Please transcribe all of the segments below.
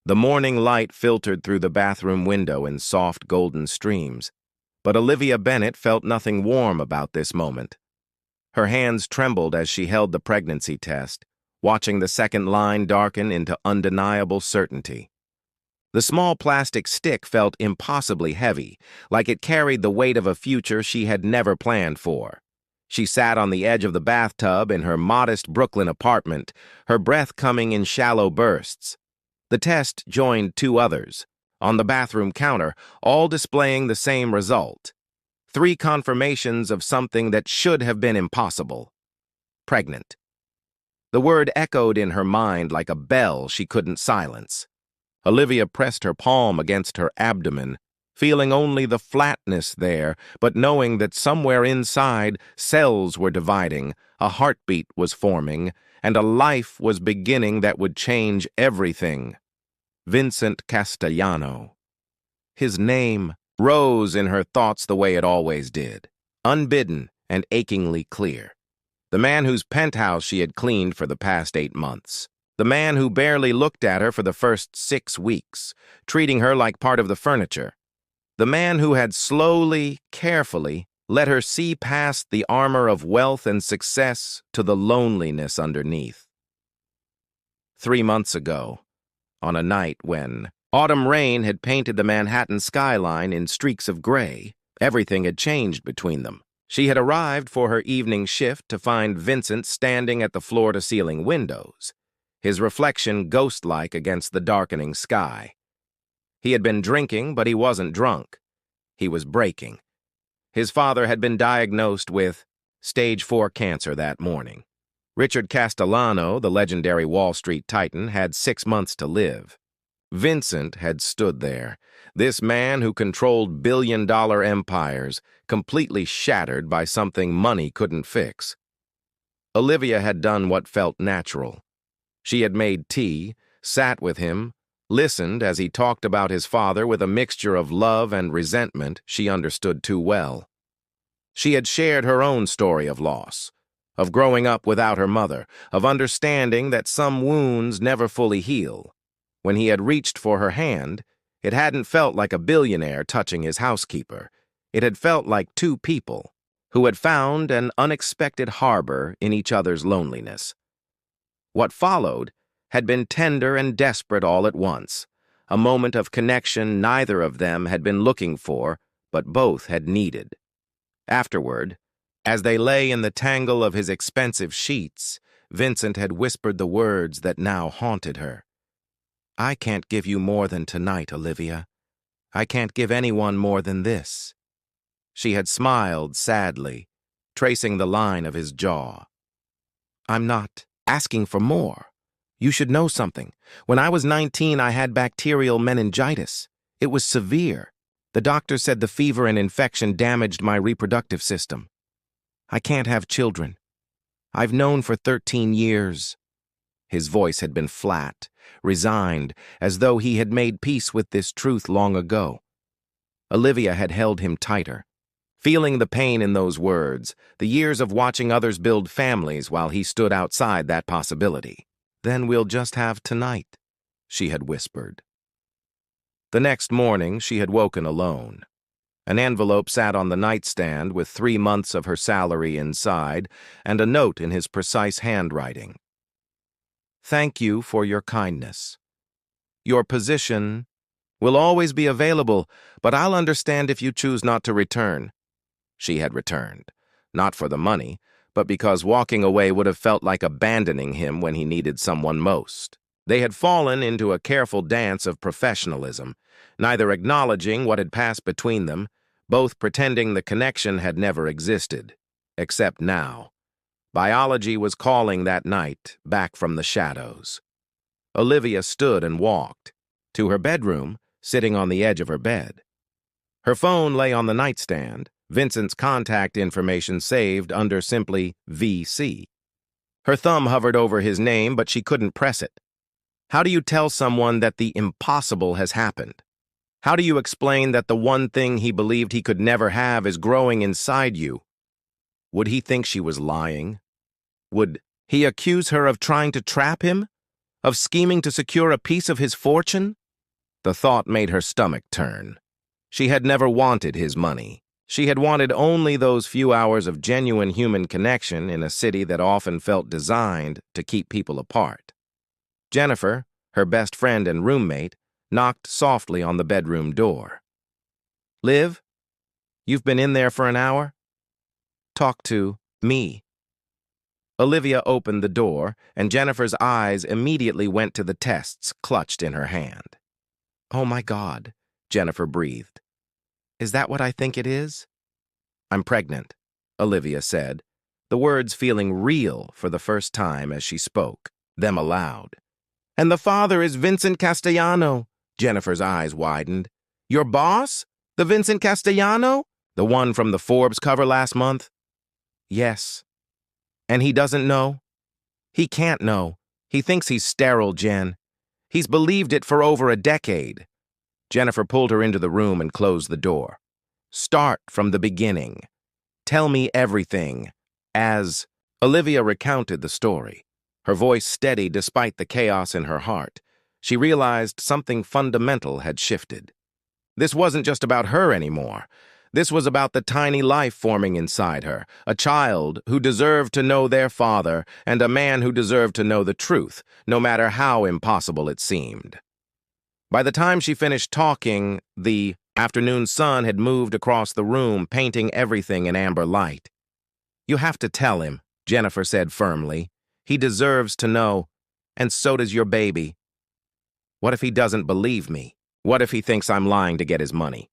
The morning light filtered through the bathroom window in soft golden streams, but Olivia Bennett felt nothing warm about this moment. Her hands trembled as she held the pregnancy test, watching the second line darken into undeniable certainty. The small plastic stick felt impossibly heavy, like it carried the weight of a future she had never planned for. She sat on the edge of the bathtub in her modest Brooklyn apartment, her breath coming in shallow bursts. The test joined two others, on the bathroom counter, all displaying the same result. 3 confirmations of something that should have been impossible. Pregnant. The word echoed in her mind like a bell she couldn't silence. Olivia pressed her palm against her abdomen, feeling only the flatness there, but knowing that somewhere inside cells were dividing, a heartbeat was forming, and a life was beginning that would change everything. Vincent Castellano. His name rose in her thoughts the way it always did, unbidden and achingly clear. The man whose penthouse she had cleaned for the past 8 months. The man who barely looked at her for the first 6 weeks, treating her like part of the furniture. The man who had slowly, carefully, let her see past the armor of wealth and success to the loneliness underneath. 3 months ago, on a night when autumn rain had painted the Manhattan skyline in streaks of gray, everything had changed between them. She had arrived for her evening shift to find Vincent standing at the floor-to-ceiling windows, his reflection ghost-like against the darkening sky. He had been drinking, but he wasn't drunk. He was breaking. His father had been diagnosed with stage 4 cancer that morning. Richard Castellano, the legendary Wall Street titan, had 6 months to live. Vincent had stood there, this man who controlled billion-dollar empires, completely shattered by something money couldn't fix. Olivia had done what felt natural. She had made tea, sat with him, listened as he talked about his father with a mixture of love and resentment she understood too well. She had shared her own story of loss, of growing up without her mother, of understanding that some wounds never fully heal. When he had reached for her hand, it hadn't felt like a billionaire touching his housekeeper. It had felt like 2 people who had found an unexpected harbor in each other's loneliness. What followed had been tender and desperate all at once, a moment of connection neither of them had been looking for, but both had needed. Afterward, as they lay in the tangle of his expensive sheets, Vincent had whispered the words that now haunted her. "I can't give you more than tonight, Olivia. I can't give anyone more than this." She had smiled sadly, tracing the line of his jaw. "I'm not asking for more. You should know something. When I was 19, I had bacterial meningitis. It was severe. The doctor said the fever and infection damaged my reproductive system. I can't have children. I've known for 13 years. His voice had been flat, resigned, as though he had made peace with this truth long ago. Olivia had held him tighter, feeling the pain in those words, the years of watching others build families while he stood outside that possibility. "Then we'll just have tonight," she had whispered. The next morning, she had woken alone. An envelope sat on the nightstand with 3 months of her salary inside and a note in his precise handwriting. "Thank you for your kindness. Your position will always be available, but I'll understand if you choose not to return." She had returned, not for the money, but because walking away would have felt like abandoning him when he needed someone most. They had fallen into a careful dance of professionalism, neither acknowledging what had passed between them, both pretending the connection had never existed, except now. Biology was calling that night, back from the shadows. Olivia stood and walked to her bedroom, sitting on the edge of her bed. Her phone lay on the nightstand, Vincent's contact information saved under simply VC. Her thumb hovered over his name, but she couldn't press it. How do you tell someone that the impossible has happened? How do you explain that the one thing he believed he could never have is growing inside you? Would he think she was lying? Would he accuse her of trying to trap him? Of scheming to secure a piece of his fortune? The thought made her stomach turn. She had never wanted his money. She had wanted only those few hours of genuine human connection in a city that often felt designed to keep people apart. Jennifer, her best friend and roommate, knocked softly on the bedroom door. "Liv, you've been in there for an hour? Talk to me." Olivia opened the door, and Jennifer's eyes immediately went to the tests clutched in her hand. "Oh my God," Jennifer breathed. "Is that what I think it is?" "I'm pregnant," Olivia said, the words feeling real for the first time as she spoke them aloud. "And the father is Vincent Castellano." Jennifer's eyes widened. "Your boss? The Vincent Castellano? The one from the Forbes cover last month?" "Yes." "And he doesn't know?" "He can't know. He thinks he's sterile, Jen. He's believed it for over a decade." Jennifer pulled her into the room and closed the door. "Start from the beginning. Tell me everything." As Olivia recounted the story, her voice steady despite the chaos in her heart, she realized something fundamental had shifted. This wasn't just about her anymore. This was about the tiny life forming inside her, a child who deserved to know their father and a man who deserved to know the truth, no matter how impossible it seemed. By the time she finished talking, the afternoon sun had moved across the room, painting everything in amber light. "You have to tell him," Jennifer said firmly. "He deserves to know, and so does your baby." "What if he doesn't believe me? What if he thinks I'm lying to get his money?"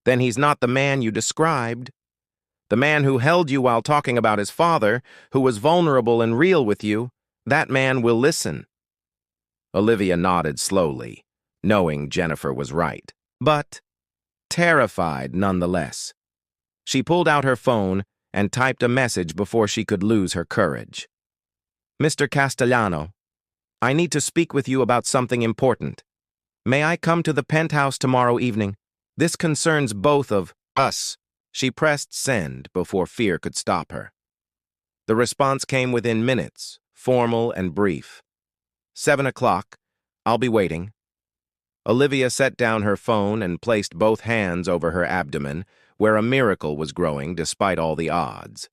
"Then he's not the man you described. The man who held you while talking about his father, who was vulnerable and real with you, that man will listen." Olivia nodded slowly, knowing Jennifer was right, but terrified nonetheless. She pulled out her phone and typed a message before she could lose her courage. "Mr. Castellano, I need to speak with you about something important. May I come to the penthouse tomorrow evening? This concerns both of us." She pressed send before fear could stop her. The response came within minutes, formal and brief. 7 o'clock. I'll be waiting." Olivia set down her phone and placed both hands over her abdomen, where a miracle was growing despite all the odds.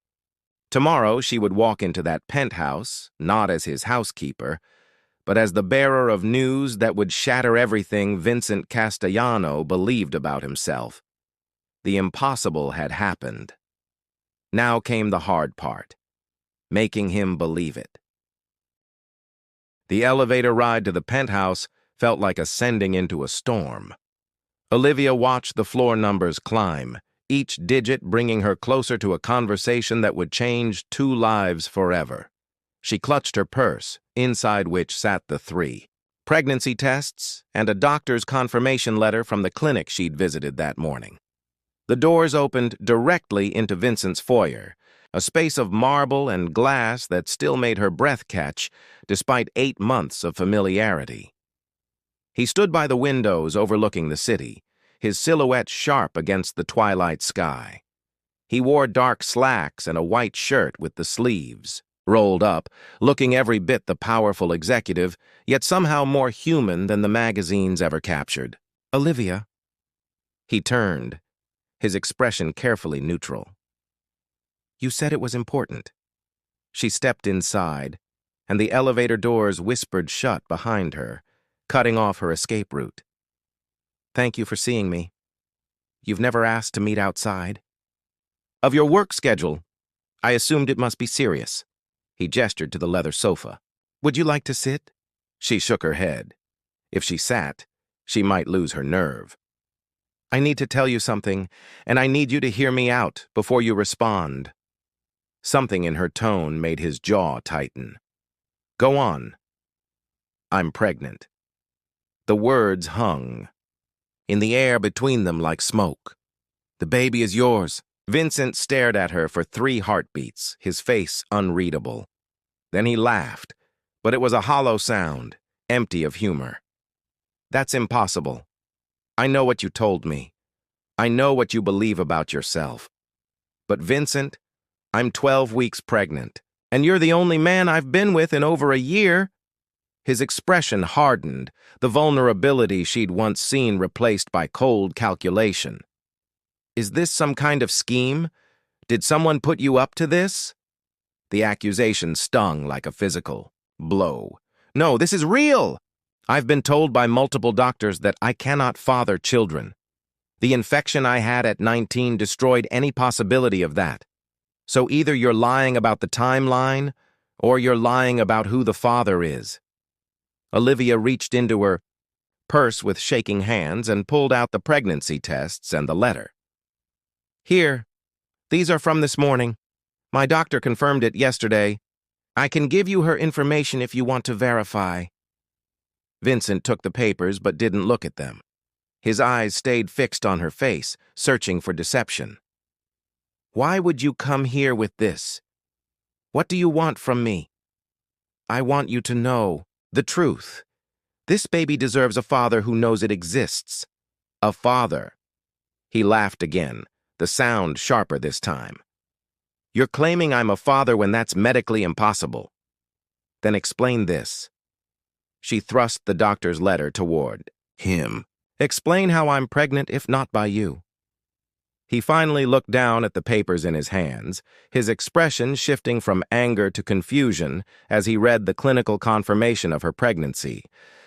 Tomorrow she would walk into that penthouse, not as his housekeeper, but as the bearer of news that would shatter everything Vincent Castellano believed about himself. The impossible had happened. Now came the hard part, making him believe it. The elevator ride to the penthouse felt like ascending into a storm. Olivia watched the floor numbers climb, each digit bringing her closer to a conversation that would change 2 lives forever. She clutched her purse, inside which sat the 3 pregnancy tests and a doctor's confirmation letter from the clinic she'd visited that morning. The doors opened directly into Vincent's foyer, a space of marble and glass that still made her breath catch, despite 8 months of familiarity. He stood by the windows overlooking the city, his silhouette sharp against the twilight sky. He wore dark slacks and a white shirt with the sleeves rolled up, looking every bit the powerful executive, yet somehow more human than the magazines ever captured. "Olivia." He turned, his expression carefully neutral. "You said it was important." She stepped inside, and the elevator doors whispered shut behind her, cutting off her escape route. "Thank you for seeing me. You've never asked to meet outside." "Of your work schedule. I assumed it must be serious." He gestured to the leather sofa. "Would you like to sit?" She shook her head. If she sat, she might lose her nerve. "I need to tell you something, and I need you to hear me out before you respond." Something in her tone made his jaw tighten. "Go on." "I'm pregnant." The words hung in the air between them like smoke. "The baby is yours." Vincent stared at her for 3 heartbeats, his face unreadable. Then he laughed, but it was a hollow sound, empty of humor. "That's impossible. I know what you told me. I know what you believe about yourself. But Vincent, I'm 12 weeks pregnant, and you're the only man I've been with in over a year." His expression hardened, the vulnerability she'd once seen replaced by cold calculation. "Is this some kind of scheme? Did someone put you up to this?" The accusation stung like a physical blow. "No, this is real! I've been told by multiple doctors that I cannot father children. The infection I had at 19 destroyed any possibility of that. So either you're lying about the timeline, or you're lying about who the father is." Olivia reached into her purse with shaking hands and pulled out the pregnancy tests and the letter. "Here, these are from this morning. My doctor confirmed it yesterday. I can give you her information if you want to verify." Vincent took the papers but didn't look at them. His eyes stayed fixed on her face, searching for deception. "Why would you come here with this? What do you want from me?" "I want you to know the truth. This baby deserves a father who knows it exists. A father." He laughed again, the sound sharper this time. "You're claiming I'm a father when that's medically impossible. Then explain this." She thrust the doctor's letter toward him. "Explain how I'm pregnant if not by you." He finally looked down at the papers in his hands, his expression shifting from anger to confusion as he read the clinical confirmation of her pregnancy,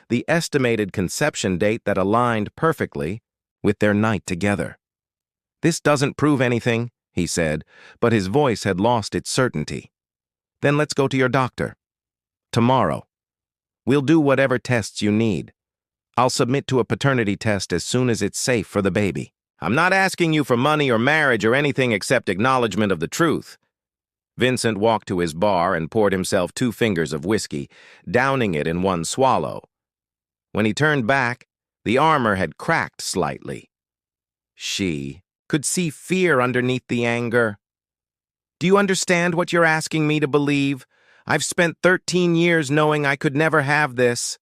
the estimated conception date that aligned perfectly with their night together. "This doesn't prove anything," he said, but his voice had lost its certainty. "Then let's go to your doctor. Tomorrow. We'll do whatever tests you need. I'll submit to a paternity test as soon as it's safe for the baby. I'm not asking you for money or marriage or anything except acknowledgement of the truth." Vincent walked to his bar and poured himself 2 fingers of whiskey, downing it in one swallow. When he turned back, the armor had cracked slightly. She could see fear underneath the anger. "Do you understand what you're asking me to believe? I've spent 13 years knowing I could never have this.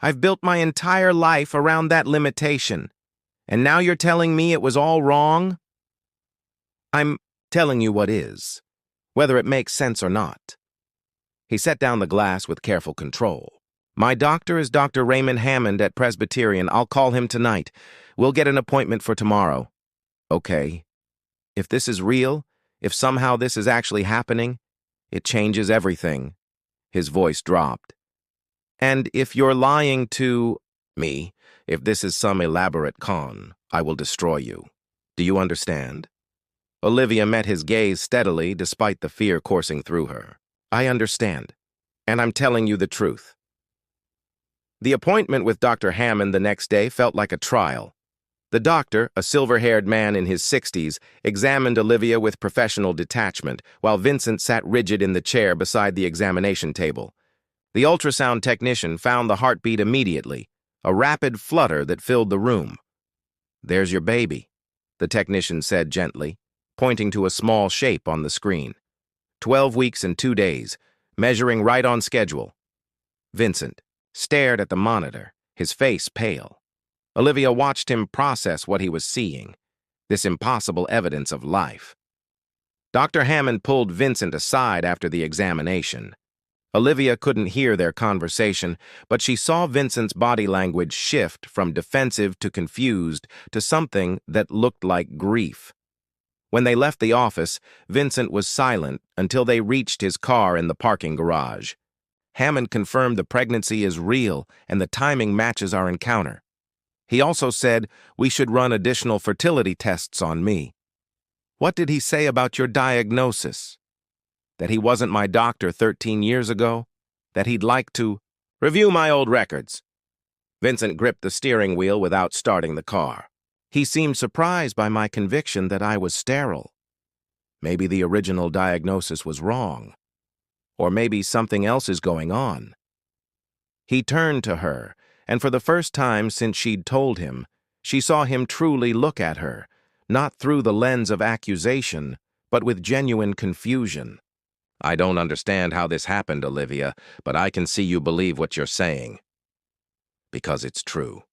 I've built my entire life around that limitation. And now you're telling me it was all wrong?" "I'm telling you what is, whether it makes sense or not." He set down the glass with careful control. "My doctor is Dr. Raymond Hammond at Presbyterian. I'll call him tonight. We'll get an appointment for tomorrow." "Okay. If this is real, if somehow this is actually happening, it changes everything." His voice dropped. "And if you're lying to me, if this is some elaborate con, I will destroy you. Do you understand?" Olivia met his gaze steadily despite the fear coursing through her. "I understand, and I'm telling you the truth." The appointment with Dr. Hammond the next day felt like a trial. The doctor, a silver-haired man in his 60s, examined Olivia with professional detachment, while Vincent sat rigid in the chair beside the examination table. The ultrasound technician found the heartbeat immediately, a rapid flutter that filled the room. "There's your baby," the technician said gently, pointing to a small shape on the screen. 12 weeks and 2 days, measuring right on schedule. Vincent stared at the monitor, his face pale. Olivia watched him process what he was seeing, this impossible evidence of life. Dr. Hammond pulled Vincent aside after the examination. Olivia couldn't hear their conversation, but she saw Vincent's body language shift from defensive to confused to something that looked like grief. When they left the office, Vincent was silent until they reached his car in the parking garage. Hammond confirmed the pregnancy is real and the timing matches our encounter. He also said we should run additional fertility tests on me. "What did he say about your diagnosis? That he wasn't my doctor 13 years ago? That he'd like to review my old records?" Vincent gripped the steering wheel without starting the car. He seemed surprised by my conviction that I was sterile. Maybe the original diagnosis was wrong. Or maybe something else is going on. He turned to her, and for the first time since she'd told him, she saw him truly look at her, not through the lens of accusation, but with genuine confusion. "I don't understand how this happened, Olivia, but I can see you believe what you're saying. Because it's true."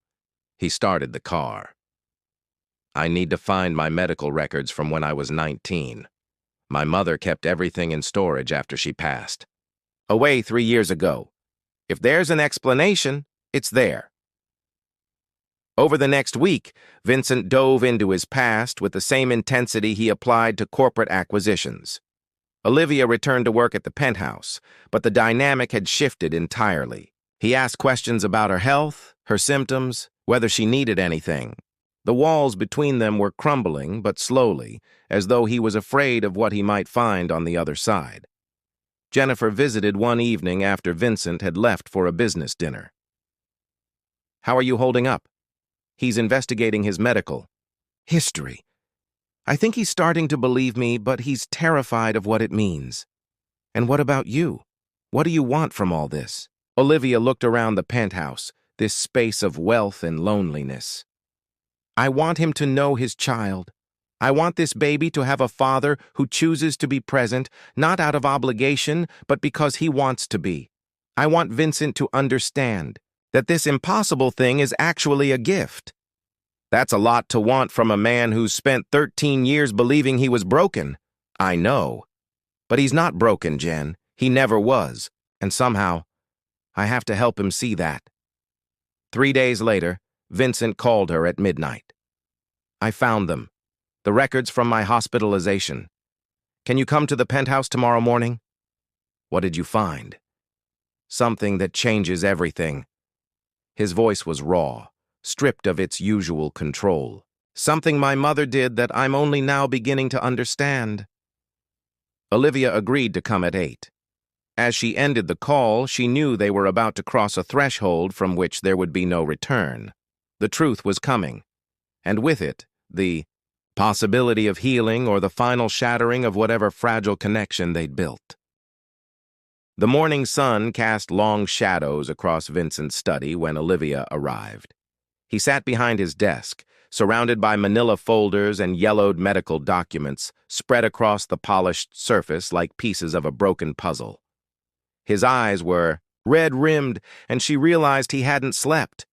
He started the car. "I need to find my medical records from when I was 19. My mother kept everything in storage after she passed. Away 3 years ago. If there's an explanation, it's there. Over the next week, Vincent dove into his past with the same intensity he applied to corporate acquisitions. Olivia returned to work at the penthouse, but the dynamic had shifted entirely. He asked questions about her health, her symptoms, whether she needed anything. The walls between them were crumbling, but slowly, as though he was afraid of what he might find on the other side. Jennifer visited one evening after Vincent had left for a business dinner. "How are you holding up?" "He's investigating his medical history. I think he's starting to believe me, but he's terrified of what it means." "And what about you? What do you want from all this?" Olivia looked around the penthouse, this space of wealth and loneliness. "I want him to know his child. I want this baby to have a father who chooses to be present, not out of obligation, but because he wants to be. I want Vincent to understand that this impossible thing is actually a gift." "That's a lot to want from a man who's spent 13 years believing he was broken." "I know. But he's not broken, Jen. He never was. And somehow, I have to help him see that." 3 days later, Vincent called her at midnight. "I found them. The records from my hospitalization. Can you come to the penthouse tomorrow morning?" "What did you find?" "Something that changes everything." His voice was raw, stripped of its usual control. "Something my mother did that I'm only now beginning to understand." Olivia agreed to come at 8. As she ended the call, she knew they were about to cross a threshold from which there would be no return. The truth was coming, and with it, the possibility of healing or the final shattering of whatever fragile connection they'd built. The morning sun cast long shadows across Vincent's study when Olivia arrived. He sat behind his desk, surrounded by manila folders and yellowed medical documents spread across the polished surface like pieces of a broken puzzle. His eyes were red-rimmed, and she realized he hadn't slept.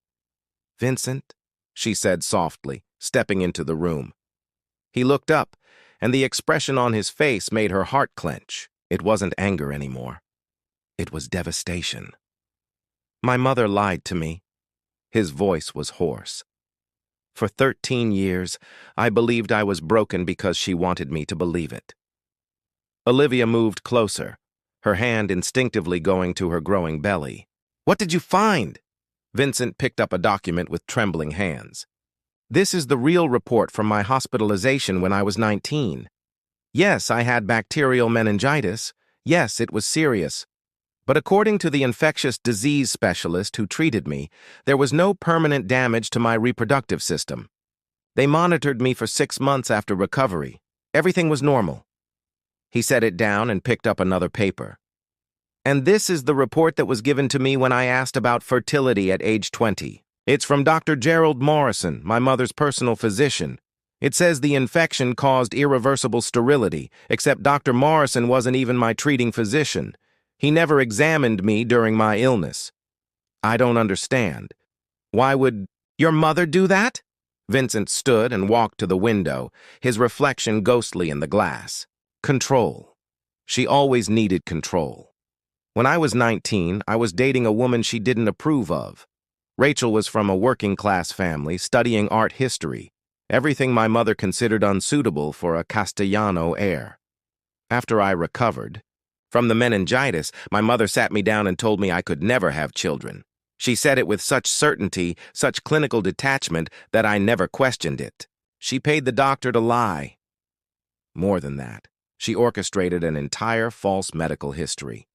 "Vincent," she said softly, stepping into the room. He looked up, and the expression on his face made her heart clench. It wasn't anger anymore. It was devastation. "My mother lied to me." His voice was hoarse. "For 13 years, I believed I was broken because she wanted me to believe it." Olivia moved closer, her hand instinctively going to her growing belly. "What did you find?" Vincent picked up a document with trembling hands. "This is the real report from my hospitalization when I was 19. Yes, I had bacterial meningitis. Yes, it was serious. But according to the infectious disease specialist who treated me, there was no permanent damage to my reproductive system. They monitored me for 6 months after recovery. Everything was normal." He set it down and picked up another paper. "And this is the report that was given to me when I asked about fertility at age 20. It's from Dr. Gerald Morrison, my mother's personal physician. It says the infection caused irreversible sterility, except Dr. Morrison wasn't even my treating physician. He never examined me during my illness. I don't understand. Why would your mother do that?" Vincent stood and walked to the window, his reflection ghostly in the glass. Control. She always needed control. When I was 19, I was dating a woman she didn't approve of. Rachel was from a working-class family, studying art history, everything my mother considered unsuitable for a Castellano heir. After I recovered from the meningitis, my mother sat me down and told me I could never have children. She said it with such certainty, such clinical detachment, that I never questioned it. She paid the doctor to lie. More than that, she orchestrated an entire false medical history.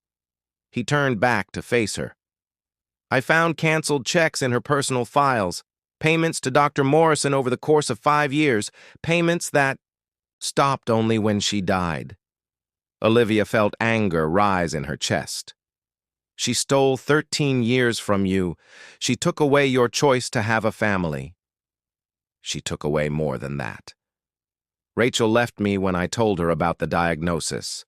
He turned back to face her. "I found canceled checks in her personal files, payments to Dr. Morrison over the course of 5 years, payments that stopped only when she died." Olivia felt anger rise in her chest. "She stole 13 years from you. She took away your choice to have a family." "She took away more than that. Rachel left me when I told her about the diagnosis.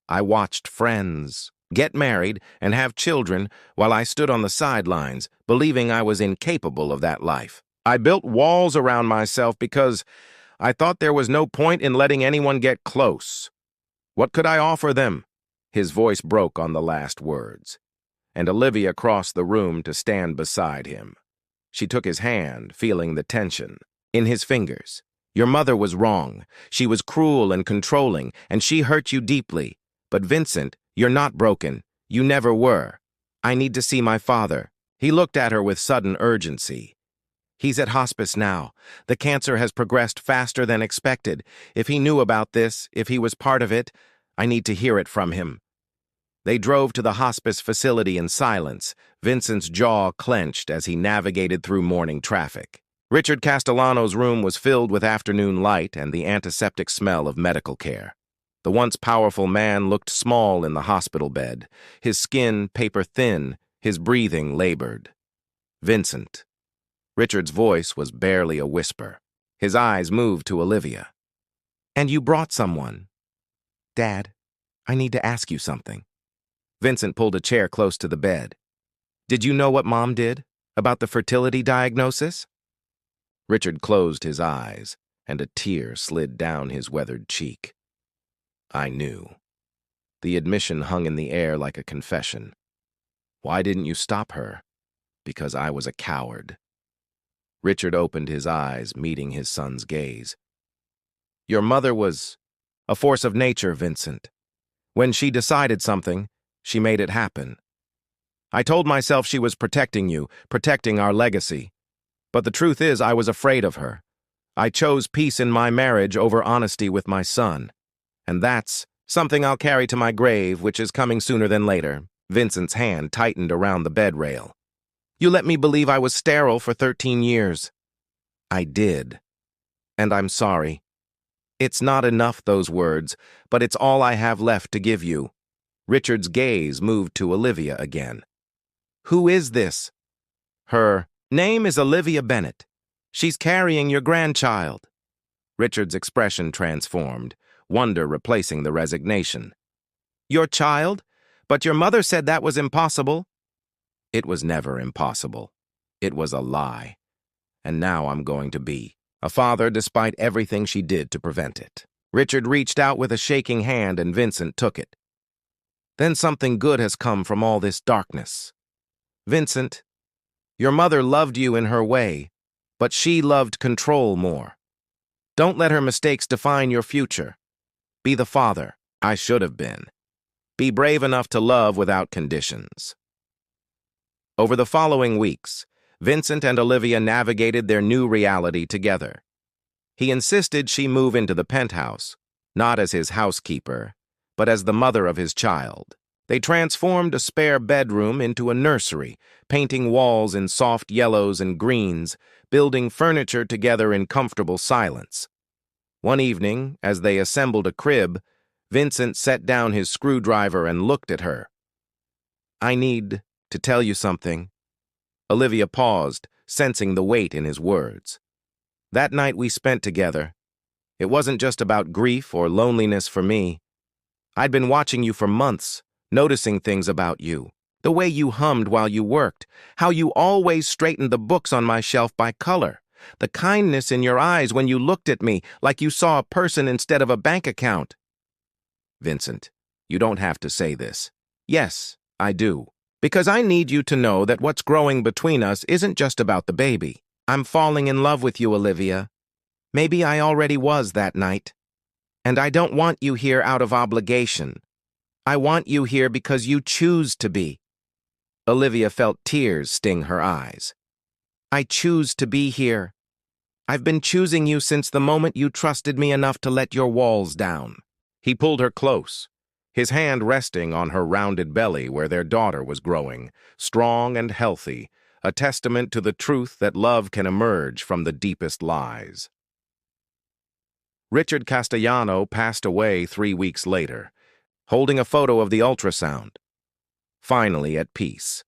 I watched friends get married and have children while I stood on the sidelines, believing I was incapable of that life. I built walls around myself because I thought there was no point in letting anyone get close. What could I offer them?" His voice broke on the last words. and Olivia crossed the room to stand beside him. She took his hand, feeling the tension in his fingers. Your mother was wrong. She was cruel and controlling, and she hurt you deeply. But Vincent, you're not broken. You never were. I need to see my father. He looked at her with sudden urgency. He's at hospice now. The cancer has progressed faster than expected. If he knew about this, if he was part of it, I need to hear it from him. They drove to the hospice facility in silence, Vincent's jaw clenched as he navigated through morning traffic. Richard Castellano's room was filled with afternoon light and the antiseptic smell of medical care. The once powerful man looked small in the hospital bed, his skin paper-thin, his breathing labored. Vincent. Richard's voice was barely a whisper. His eyes moved to Olivia. And you brought someone. Dad, I need to ask you something. Vincent pulled a chair close to the bed. Did you know what Mom did about the fertility diagnosis? Richard closed his eyes, and a tear slid down his weathered cheek. I knew. The admission hung in the air like a confession. Why didn't you stop her? Because I was a coward. Richard opened his eyes, meeting his son's gaze. Your mother was a force of nature, Vincent. When she decided something, she made it happen. I told myself she was protecting you, protecting our legacy. But the truth is, I was afraid of her. I chose peace in my marriage over honesty with my son. And that's something I'll carry to my grave, which is coming sooner than later. Vincent's hand tightened around the bed rail. You let me believe I was sterile for 13 years. I did. And I'm sorry. It's not enough, those words, but it's all I have left to give you. Richard's gaze moved to Olivia again. Who is this? Her name is Olivia Bennett. She's carrying your grandchild. Richard's expression transformed, wonder replacing the resignation. Your child? But your mother said that was impossible. It was never impossible. It was a lie. And now I'm going to be a father despite everything she did to prevent it. Richard reached out with a shaking hand and Vincent took it. Then something good has come from all this darkness. Vincent, your mother loved you in her way, but she loved control more. Don't let her mistakes define your future. Be the father I should have been. Be brave enough to love without conditions. Over the following weeks, Vincent and Olivia navigated their new reality together. He insisted she move into the penthouse, not as his housekeeper, but as the mother of his child. They transformed a spare bedroom into a nursery, painting walls in soft yellows and greens, building furniture together in comfortable silence. One evening, as they assembled a crib, Vincent set down his screwdriver and looked at her. I need to tell you something. Olivia paused, sensing the weight in his words. That night we spent together, it wasn't just about grief or loneliness for me. I'd been watching you for months, noticing things about you. The way you hummed while you worked, how you always straightened the books on my shelf by color, the kindness in your eyes when you looked at me like you saw a person instead of a bank account. Vincent, you don't have to say this. Yes, I do. Because I need you to know that what's growing between us isn't just about the baby. I'm falling in love with you, Olivia. Maybe I already was that night. And I don't want you here out of obligation. I want you here because you choose to be. Olivia felt tears sting her eyes. I choose to be here. I've been choosing you since the moment you trusted me enough to let your walls down. He pulled her close, his hand resting on her rounded belly where their daughter was growing, strong and healthy, a testament to the truth that love can emerge from the deepest lies. Richard Castellano passed away 3 weeks later, holding a photo of the ultrasound, finally at peace.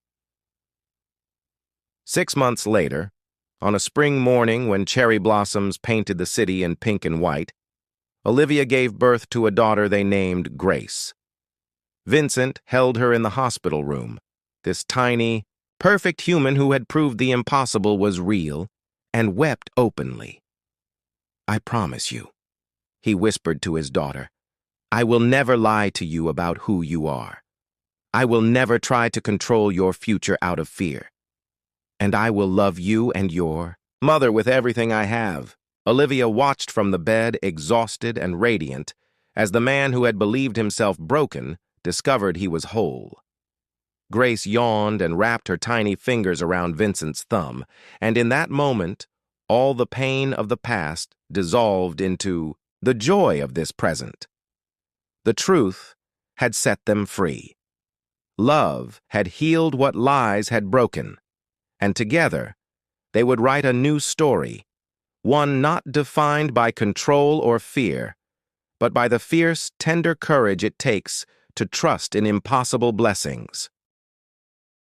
6 months later, on a spring morning when cherry blossoms painted the city in pink and white, Olivia gave birth to a daughter they named Grace. Vincent held her in the hospital room, this tiny, perfect human who had proved the impossible was real, and wept openly. I promise you, he whispered to his daughter, I will never lie to you about who you are. I will never try to control your future out of fear. And I will love you and your mother with everything I have. Olivia watched from the bed, exhausted and radiant, as the man who had believed himself broken discovered he was whole. Grace yawned and wrapped her tiny fingers around Vincent's thumb, and in that moment, all the pain of the past dissolved into the joy of this present. The truth had set them free. Love had healed what lies had broken, and together they would write a new story, one not defined by control or fear, but by the fierce, tender courage it takes to trust in impossible blessings.